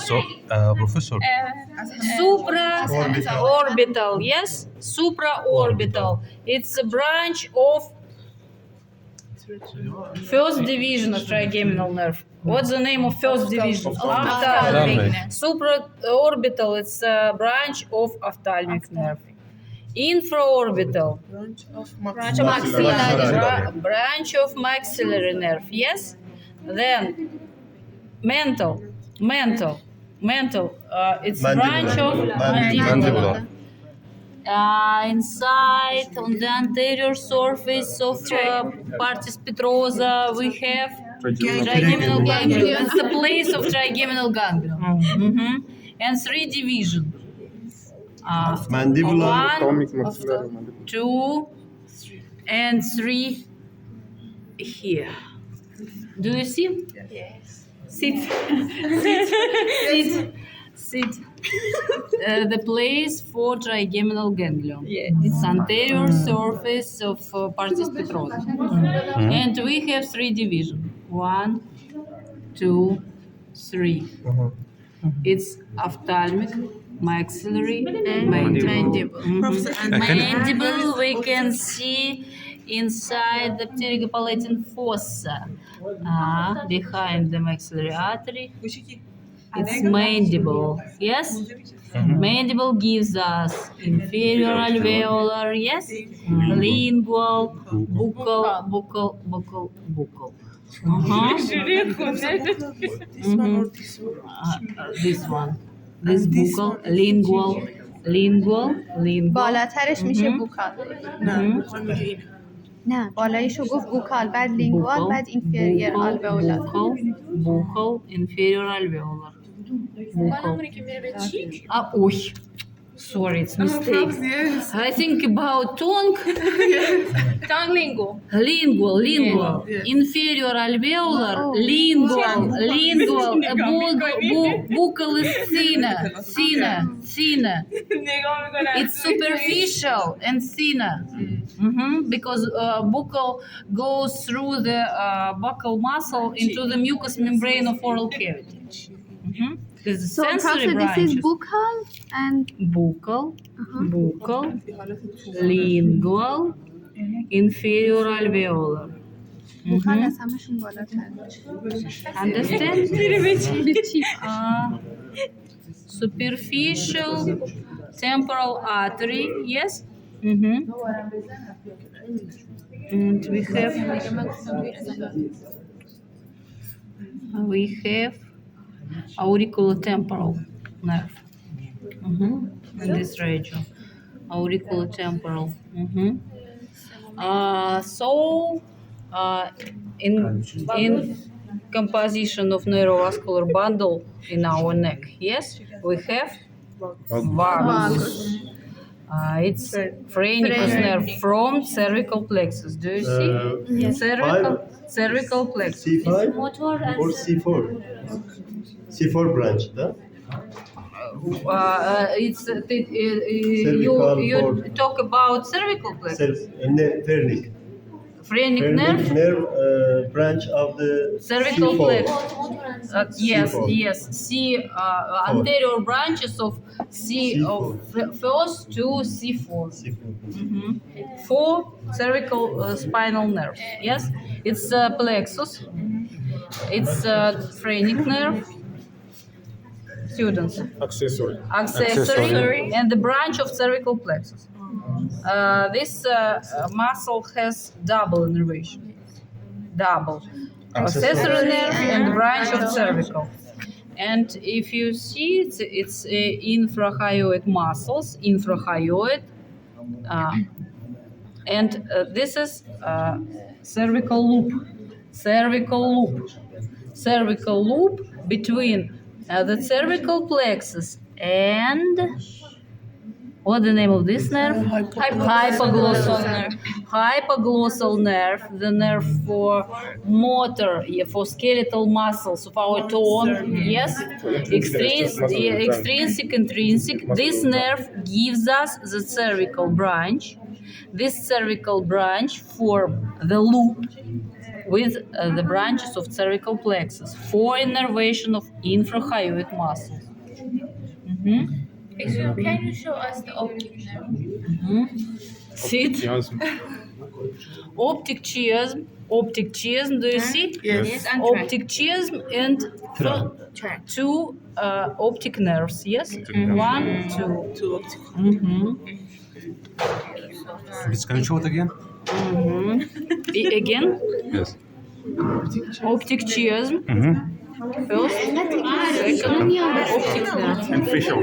So, Professor, Supraorbital, yes? Supraorbital. It's a branch of first division of trigeminal nerve. What's the name of first division? Ophthalmic. Supraorbital, it's a branch of ophthalmic nerve. Infraorbital, branch of maxillary nerve, yes? Then mental, it's branch of mandibular. Inside on the anterior surface of partis petrosa we have trigeminal ganglion. It's the place of trigeminal ganglion. And three division. Mandibular, 1, 2, and 3 here. Do you see? Yes. Sit. Sit. The place for trigeminal ganglion. Yes. It's anterior surface of partis petrosa. And we have three division. 1, 2, 3. It's ophthalmic, maxillary, and mandible. Mandible we can see inside the pterygopalatine fossa, behind the maxillary artery. It's mandible, yes? Mandible gives us inferior alveolar, yes? Lingual, buccal. This one. This buccal, lingual. بالاترش میشه بوکال. نه بالاییشو گفت بوکال بعد لینگوال بعد اینفیریر آلوئولار. Buccal, inferior alveolar. Buccal. Sorry, it's mistake. I think about tongue. Tongue lingual. Lingual. Inferior alveolar. Lingual. Buccal is thinner. It's superficial and thinner. Because buccal goes through the buccal muscle into the mucous membrane of oral cavity. So Professor, this is buccal and buccal, lingual, inferior alveolar. buccal از همشون بالاتر. Understand? Superficial temporal artery, yes? And we have auriculotemporal nerve in this region. Auriculotemporal. In composition of neurovascular bundle in our neck, yes, we have vagus. It's phrenicus nerve from cervical plexus. Do you see? Cervical plexus. C5 or C4? C4 branch, да? You talk about cervical plexus. Phrenic nerve branch of the cervical C4. plexus. Yes. Anterior branches of first to C4. Four cervical spinal nerves. Yes, it's plexus. It's phrenic nerve. Students. Accessory and the branch of cervical plexus. This muscle has double innervation. Accessory nerve and branch of cervical. And if you see, it's infrahyoid muscles, and this is cervical loop between the cervical plexus and what's the name of this nerve? Hypoglossal nerve, the nerve for motor, for skeletal muscles of our tongue. Yes, extrinsic, intrinsic. This nerve gives us the cervical branch. This cervical branch form the loop with the branches of cervical plexus for innervation of infrahyoid muscles. Mhm. Can you show us the optic nerve? Sit. Optic chiasm. Do you see? Yes. And Optic chiasm and tract. two optic nerves. Yes, one, two. Optic. Please, can you show it again? Again, Yes. optic chiasm. First, second, optic nerve. And facial.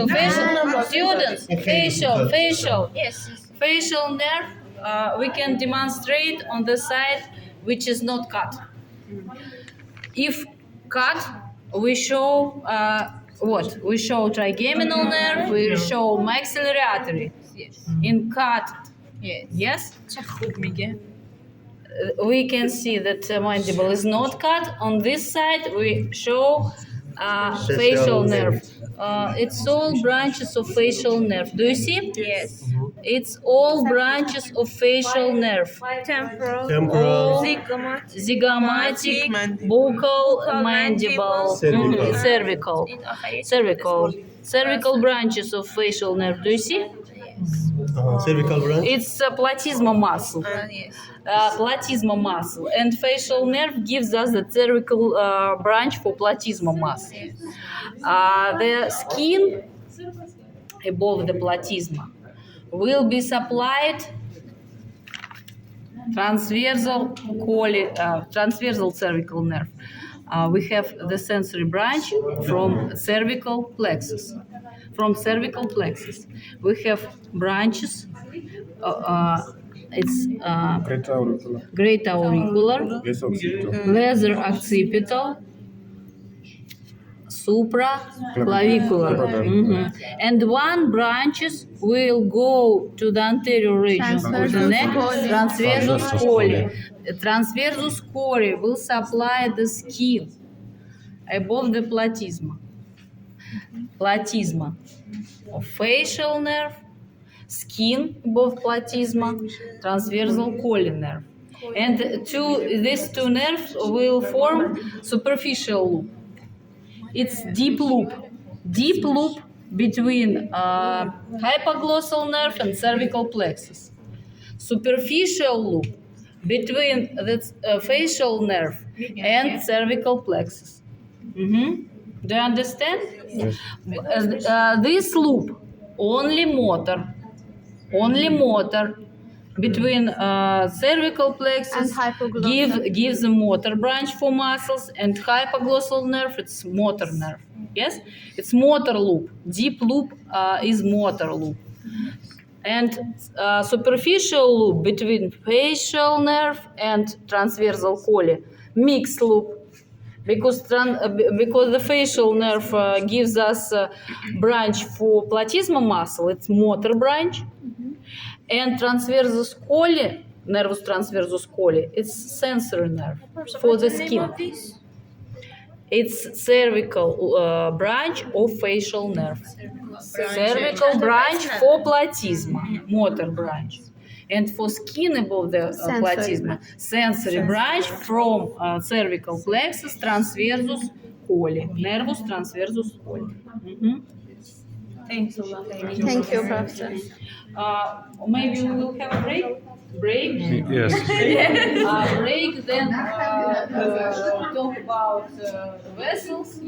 Facial. Students, facial. Yes. Facial nerve. We can demonstrate on the side which is not cut. If cut, we show what? We show trigeminal nerve. We show maxillary artery. Yes. In cut, Yes. yes, Çok mige. we can see that mandible is not cut. On this side, we show facial nerve. It's all branches of facial nerve. Do you see? Yes. It's all branches of facial nerve. Temporal. Temporal. Zygomatic, buccal, mandible, Cervical. cervical branches of facial nerve. Do you see? Cervical branch. It's a platysma muscle. Yes. Platysma muscle, and facial nerve gives us the cervical branch for platysma muscle. The skin above the platysma will be supplied transversal cervical nerve. We have the sensory branch from cervical plexus. We have branches. It's great auricular, lesser occipital, supraclavicular. And one branches will go to the anterior region of the neck, transversus chori. Transversus chori will supply the skin above the platysma. Of facial nerve, skin above platysma, transversal choli nerve. And these two nerves will form superficial loop. It's deep loop between hypoglossal nerve and cervical plexus. Superficial loop between the facial nerve and cervical plexus. Do you understand? Yes. This loop only motor between cervical plexus And hypoglossal. gives a motor branch for muscles, and hypoglossal nerve, it's motor nerve. Yes, it's motor loop. Deep loop is motor loop, and superficial loop between facial nerve and transversal choli, mixed loop. Because the facial nerve gives us a branch for platysma muscle, it's motor branch, and transversus choli, nervus transversus choli, it's sensory nerve for the skin. It's cervical branch of facial nerve. Cervical branch for platysma, motor branch. And for skin above the platysma, sensory branch from cervical plexus, transversus choli, nervus transversus choli. Thanks a lot. Thank you, Professor. Maybe we will have a break. Yes. Break, then talk about vessels.